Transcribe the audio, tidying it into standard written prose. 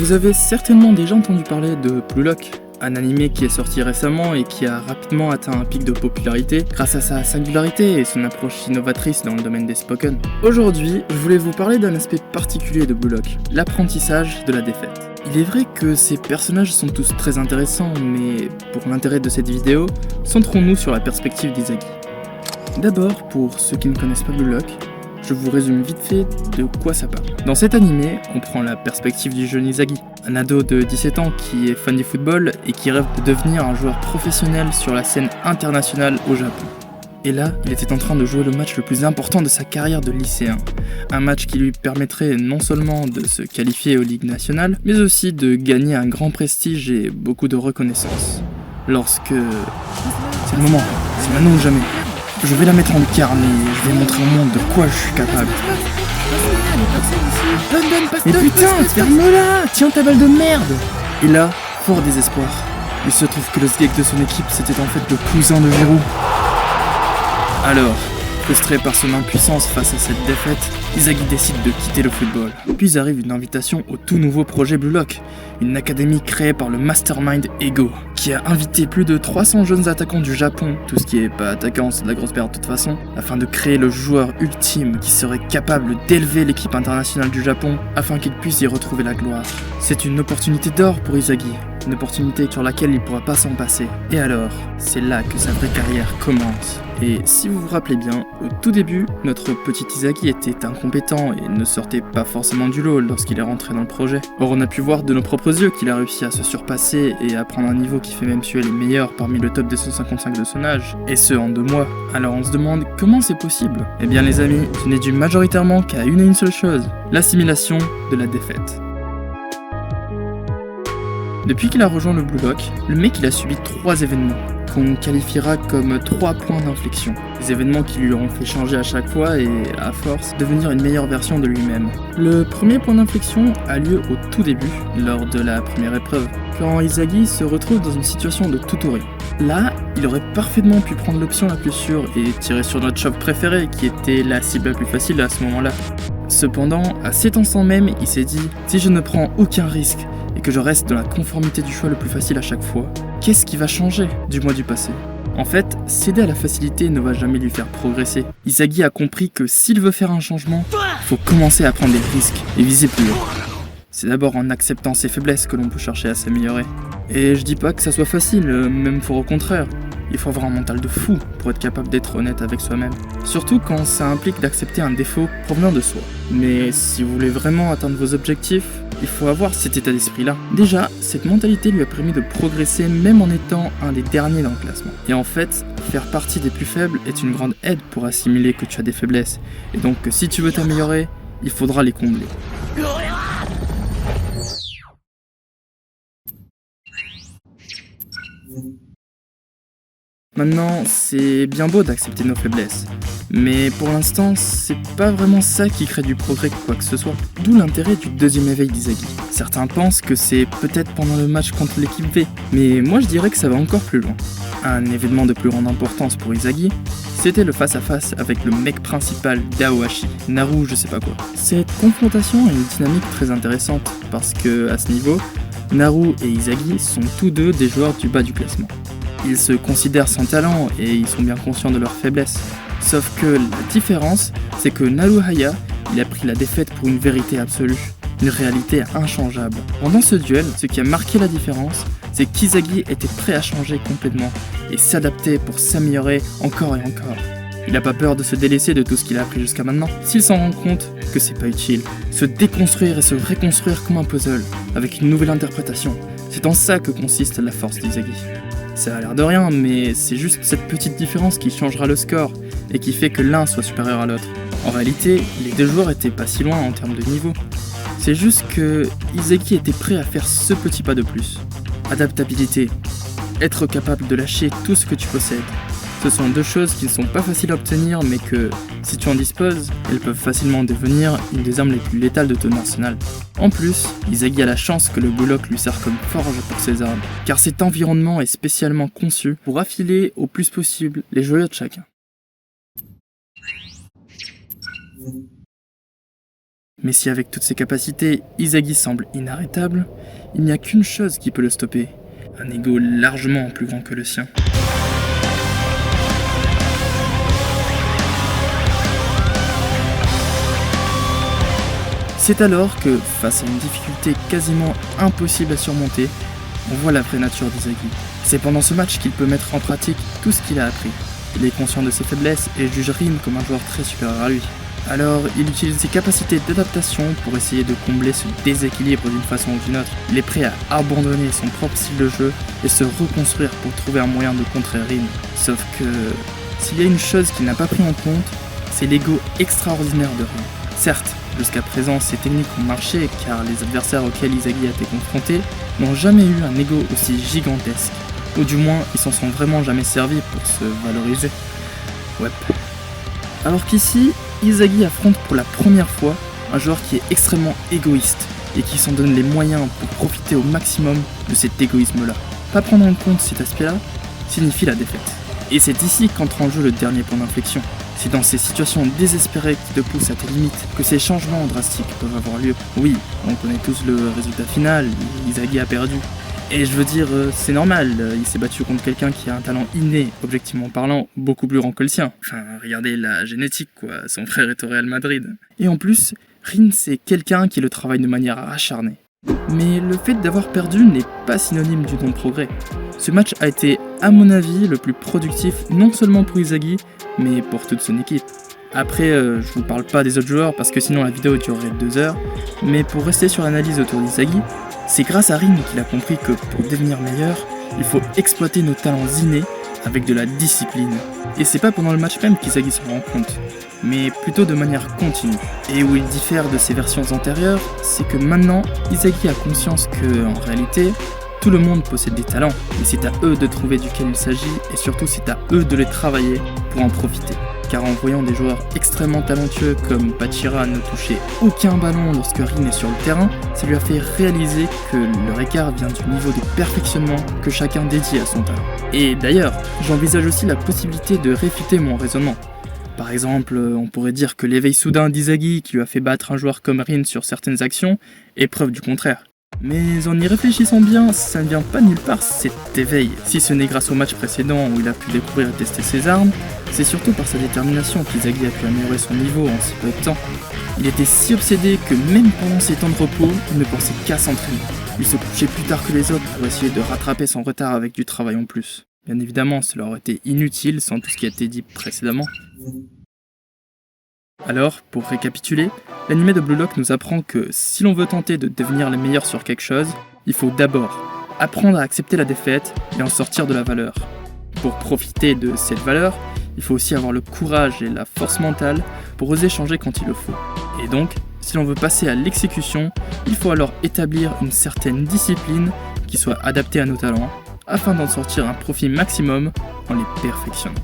Vous avez certainement déjà entendu parler de Blue Lock, un animé qui est sorti récemment et qui a rapidement atteint un pic de popularité grâce à sa singularité et son approche innovatrice dans le domaine des Spoken. Aujourd'hui, je voulais vous parler d'un aspect particulier de Blue Lock, l'apprentissage de la défaite. Il est vrai que ces personnages sont tous très intéressants, mais pour l'intérêt de cette vidéo, centrons-nous sur la perspective d'Izagi. D'abord, pour ceux qui ne connaissent pas Blue Lock, je vous résume vite fait de quoi ça parle. Dans cet animé, on prend la perspective du jeune Izagi, un ado de 17 ans qui est fan du football et qui rêve de devenir un joueur professionnel sur la scène internationale au Japon. Et là, il était en train de jouer le match le plus important de sa carrière de lycéen. Un match qui lui permettrait non seulement de se qualifier aux ligues nationales, mais aussi de gagner un grand prestige et beaucoup de reconnaissance. Lorsque... C'est le moment, c'est maintenant ou jamais. Je vais la mettre en lucarne et je vais montrer au monde de quoi je suis capable. Mais putain, ferme-la! Tiens ta balle de merde! Et là, fort désespoir, il se trouve que le sgeg de son équipe c'était en fait le cousin de Giroud. Alors, frustré par son impuissance face à cette défaite, Izagi décide de quitter le football. Puis arrive une invitation au tout nouveau projet Blue Lock, une académie créée par le mastermind Ego, qui a invité plus de 300 jeunes attaquants du Japon, tout ce qui est pas attaquant c'est de la grosse merde de toute façon, afin de créer le joueur ultime qui serait capable d'élever l'équipe internationale du Japon afin qu'il puisse y retrouver la gloire. C'est une opportunité d'or pour Izagi, une opportunité sur laquelle il ne pourra pas s'en passer. Et alors, c'est là que sa vraie carrière commence. Et si vous vous rappelez bien, au tout début, notre petit Izagi était incompétent et ne sortait pas forcément du lot lorsqu'il est rentré dans le projet. Or on a pu voir de nos propres yeux qu'il a réussi à se surpasser et à prendre un niveau qui fait même suer les meilleurs parmi le top des 155 de son âge, et ce en 2 mois. Alors on se demande comment c'est possible. Eh bien les amis, ce n'est dû majoritairement qu'à une et une seule chose, l'assimilation de la défaite. Depuis qu'il a rejoint le Blue Lock, le mec il a subi 3 événements qu'on qualifiera comme 3 points d'inflexion. Des événements qui lui auront fait changer à chaque fois et, à force, devenir une meilleure version de lui-même. Le premier point d'inflexion a lieu au tout début, lors de la première épreuve, quand Izagi se retrouve dans une situation de tout ou rien. Là, il aurait parfaitement pu prendre l'option la plus sûre et tirer sur notre choc préféré, qui était la cible la plus facile à ce moment-là. Cependant, à cet instant même, il s'est dit « Si je ne prends aucun risque, et que je reste dans la conformité du choix le plus facile à chaque fois, qu'est-ce qui va changer du mois du passé ?» En fait, céder à la facilité ne va jamais lui faire progresser. Izagi a compris que s'il veut faire un changement, il faut commencer à prendre des risques et viser plus haut. C'est d'abord en acceptant ses faiblesses que l'on peut chercher à s'améliorer. Et je dis pas que ça soit facile, même fort au contraire. Il faut avoir un mental de fou pour être capable d'être honnête avec soi-même. Surtout quand ça implique d'accepter un défaut provenant de soi. Mais si vous voulez vraiment atteindre vos objectifs, il faut avoir cet état d'esprit-là. Déjà, cette mentalité lui a permis de progresser même en étant un des derniers dans le classement. Et en fait, faire partie des plus faibles est une grande aide pour assimiler que tu as des faiblesses. Et donc, si tu veux t'améliorer, il faudra les combler. Maintenant, c'est bien beau d'accepter nos faiblesses, mais pour l'instant, c'est pas vraiment ça qui crée du progrès quoi que ce soit. D'où l'intérêt du deuxième éveil d'Izagi. Certains pensent que c'est peut-être pendant le match contre l'équipe V, mais moi je dirais que ça va encore plus loin. Un événement de plus grande importance pour Izagi, c'était le face-à-face avec le mec principal d'Aohashi, Naru je sais pas quoi. Cette confrontation a une dynamique très intéressante, parce que à ce niveau, Naru et Izagi sont tous deux des joueurs du bas du classement. Ils se considèrent sans talent et ils sont bien conscients de leurs faiblesses. Sauf que la différence, c'est que Naruhaya, il a pris la défaite pour une vérité absolue, une réalité inchangeable. Pendant ce duel, ce qui a marqué la différence, c'est qu'Izagi était prêt à changer complètement et s'adapter pour s'améliorer encore et encore. Il n'a pas peur de se délaisser de tout ce qu'il a appris jusqu'à maintenant, s'il s'en rend compte que c'est pas utile. Se déconstruire et se reconstruire comme un puzzle, avec une nouvelle interprétation, c'est en ça que consiste la force d'Izagi. Ça a l'air de rien, mais c'est juste cette petite différence qui changera le score et qui fait que l'un soit supérieur à l'autre. En réalité, les deux joueurs étaient pas si loin en termes de niveau. C'est juste que Izagi était prêt à faire ce petit pas de plus. Adaptabilité. Être capable de lâcher tout ce que tu possèdes. Ce sont 2 choses qui ne sont pas faciles à obtenir, mais que, si tu en disposes, elles peuvent facilement devenir une des armes les plus létales de ton arsenal. En plus, Izagi a la chance que le Blue Lock lui sert comme forge pour ses armes, car cet environnement est spécialement conçu pour affiler au plus possible les joyaux de chacun. Mais si avec toutes ses capacités, Izagi semble inarrêtable, il n'y a qu'une chose qui peut le stopper, un ego largement plus grand que le sien. C'est alors que, face à une difficulté quasiment impossible à surmonter, on voit la vraie nature d'Izagi. C'est pendant ce match qu'il peut mettre en pratique tout ce qu'il a appris. Il est conscient de ses faiblesses et juge Rin comme un joueur très supérieur à lui. Alors, il utilise ses capacités d'adaptation pour essayer de combler ce déséquilibre d'une façon ou d'une autre. Il est prêt à abandonner son propre style de jeu et se reconstruire pour trouver un moyen de contrer Rin. Sauf que, s'il y a une chose qu'il n'a pas pris en compte, c'est l'ego extraordinaire de Rin. Certes, jusqu'à présent, ces techniques ont marché car les adversaires auxquels Izagi a été confronté n'ont jamais eu un ego aussi gigantesque. Ou du moins, ils s'en sont vraiment jamais servis pour se valoriser. Ouais. Alors qu'ici, Izagi affronte pour la première fois un joueur qui est extrêmement égoïste et qui s'en donne les moyens pour profiter au maximum de cet égoïsme-là. Pas prendre en compte cet aspect-là signifie la défaite. Et c'est ici qu'entre en jeu le dernier point d'inflexion. C'est dans ces situations désespérées qui te poussent à tes limites que ces changements drastiques peuvent avoir lieu. Oui, on connaît tous le résultat final, Izagi a perdu. Et je veux dire, c'est normal, il s'est battu contre quelqu'un qui a un talent inné, objectivement parlant, beaucoup plus grand que le sien. Enfin, regardez la génétique quoi, son frère est au Real Madrid. Et en plus, Rin c'est quelqu'un qui le travaille de manière acharnée. Mais le fait d'avoir perdu n'est pas synonyme du non-progrès. Ce match a été, à mon avis, le plus productif non seulement pour Izagi, mais pour toute son équipe. Après, je vous parle pas des autres joueurs parce que sinon la vidéo durerait 2 heures, mais pour rester sur l'analyse autour d'Izagi, c'est grâce à Rin qu'il a compris que pour devenir meilleur, il faut exploiter nos talents innés avec de la discipline. Et c'est pas pendant le match même qu'Izagi s'en rend compte, mais plutôt de manière continue. Et où il diffère de ses versions antérieures, c'est que maintenant, Izagi a conscience que, en réalité, tout le monde possède des talents, mais c'est à eux de trouver duquel il s'agit, et surtout c'est à eux de les travailler pour en profiter. Car en voyant des joueurs extrêmement talentueux comme Pachira ne toucher aucun ballon lorsque Rin est sur le terrain, ça lui a fait réaliser que leur écart vient du niveau de perfectionnement que chacun dédie à son talent. Et d'ailleurs, j'envisage aussi la possibilité de réfuter mon raisonnement. Par exemple, on pourrait dire que l'éveil soudain d'Izagi qui lui a fait battre un joueur comme Rin sur certaines actions est preuve du contraire. Mais en y réfléchissant bien, ça ne vient pas nulle part cet éveil. Si ce n'est grâce au match précédent où il a pu découvrir et tester ses armes, c'est surtout par sa détermination qu'Izagi a pu améliorer son niveau en si peu de temps. Il était si obsédé que même pendant ses temps de repos, il ne pensait qu'à s'entraîner. Il se couchait plus tard que les autres pour essayer de rattraper son retard avec du travail en plus. Bien évidemment, cela aurait été inutile sans tout ce qui a été dit précédemment. Alors, pour récapituler, l'anime de Blue Lock nous apprend que si l'on veut tenter de devenir les meilleurs sur quelque chose, il faut d'abord apprendre à accepter la défaite et en sortir de la valeur. Pour profiter de cette valeur, il faut aussi avoir le courage et la force mentale pour oser changer quand il le faut. Et donc, si l'on veut passer à l'exécution, il faut alors établir une certaine discipline qui soit adaptée à nos talents, afin d'en sortir un profit maximum en les perfectionnant.